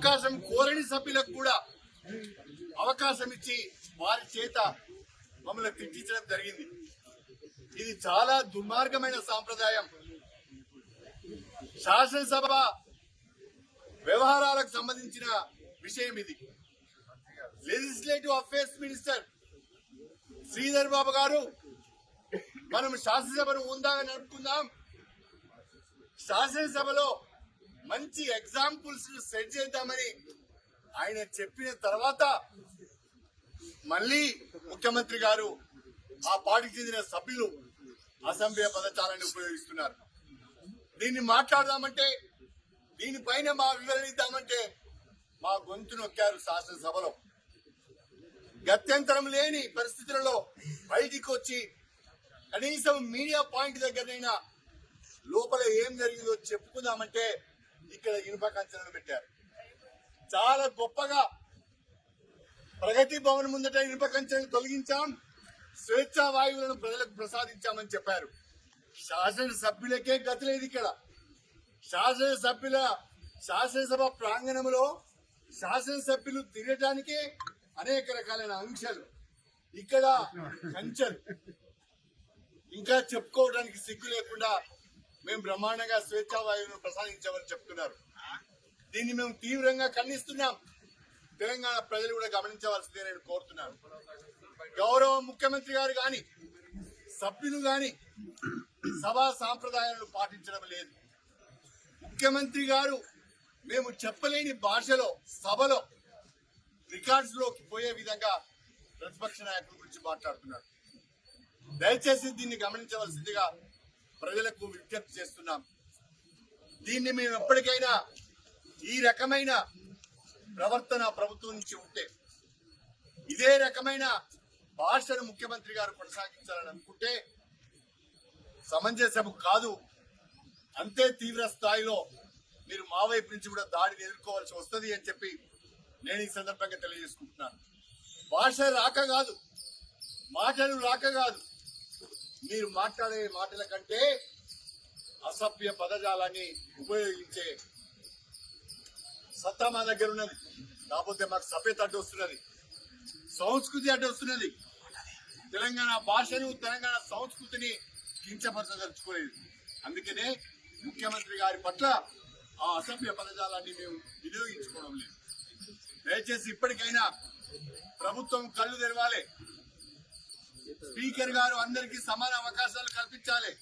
అవకాశం కోరని సభ్యులకు కూడా అవకాశం ఇచ్చి వారి చేత మమ్మల్ని తిట్టించడం జరిగింది. ఇది చాలా దుర్మార్గమైన సాంప్రదాయం. శాసనసభ వ్యవహారాలకు సంబంధించిన విషయం ఇది. Legislative affairs minister Sridhar Babu గారు, మనం శాసనసభను ఉందాగా నడుపుకుందాం, శాసనసభలో మంచి ఎగ్జాంపుల్స్ సెట్ చేద్దామని ఆయన చెప్పిన తర్వాత మళ్ళీ ముఖ్యమంత్రి గారు ఆ పార్టీకి చెందిన సభ్యులు అసభ్య పదజాలాన్ని ఉపయోగిస్తున్నారు. దీన్ని మాట్లాడదామంటే, దీనిపైన మా వివరణ ఇద్దామంటే మా గొంతు నొక్కారు శాసనసభలో. గత్యంతరం లేని పరిస్థితులలో బయటికి వచ్చి కనీసం మీడియా పాయింట్ దగ్గరైనా లోపల ఏం జరిగిందో చెప్పుకుందామంటే ఇక్కడ ఇనుప కంచెలను పెట్టారు. చాలా గొప్పగా ప్రగతి భవన్ ముందట ఇనుప కంచెలను తొలగించాం, స్వేచ్ఛా వాయువులను ప్రజలకు ప్రసాదించామని చెప్పారు. శాసనసభ్యులకే గతి లేదు. ఇక్కడ శాసనసభ ప్రాంగణంలో శాసనసభ్యులు తిరగటానికే అనేక రకాలైన ఆంక్షలు, ఇక్కడ కంచెలు. ఇంకా చెప్పుకోవడానికి సిగ్గు లేకుండా మేము బ్రహ్మాండంగా స్వేచ్ఛా వాయువులను ప్రసాదించామని చెప్తున్నారు. దీన్ని మేము తీవ్రంగా ఖండిస్తున్నాం. తెలంగాణ ప్రజలు కూడా గమనించవలసిందే నేను కోరుతున్నాను. గౌరవ ముఖ్యమంత్రి గారు గాని సభ్యులు గాని సభా సాంప్రదాయాలను పాటించడం లేదు. ముఖ్యమంత్రి గారు మేము చెప్పలేని భాషలో సభలో రికార్డ్స్ లోకి పోయే విధంగా ప్రతిపక్ష నాయకుల గురించి మాట్లాడుతున్నారు. దయచేసి దీన్ని గమనించవలసిందిగా ప్రజలకు విజ్ఞప్తి చేస్తున్నాం. దీన్ని మేము ఎప్పటికైనా ఈ రకమైన ప్రవర్తన ప్రభుత్వం నుంచి ఉంటే, ఇదే రకమైన భాషను ముఖ్యమంత్రి గారు కొనసాగించాలని అనుకుంటే సమంజసం కాదు. అంతే తీవ్ర స్థాయిలో మీరు మా వైపు నుంచి కూడా దాడిని ఎదుర్కోవాల్సి వస్తుంది అని చెప్పి నేను ఈ సందర్భంగా తెలియజేసుకుంటున్నాను. భాష రాక కాదు, మాటలు రాక కాదు, మీరు మాట్లాడే మాటల కంటే అసభ్య పదజాలాన్ని ఉపయోగించే సత్తా మా దగ్గర ఉన్నది. కాకపోతే మాకు సభ్యత అడ్డు వస్తున్నది, సంస్కృతి అడ్డు వస్తున్నది. తెలంగాణ భాషను, తెలంగాణ సంస్కృతిని కించపరచదలుచుకోలేదు. అందుకనే ముఖ్యమంత్రి గారి పట్ల ఆ అసభ్య పదజాలాన్ని మేము వినియోగించుకోవడం లేదు. దయచేసి ఇప్పటికైనా ప్రభుత్వం కళ్ళు తెరవాలి. స్పీకర్ గారు అందరికీ సమాన అవకాశాలు కల్పించాలి.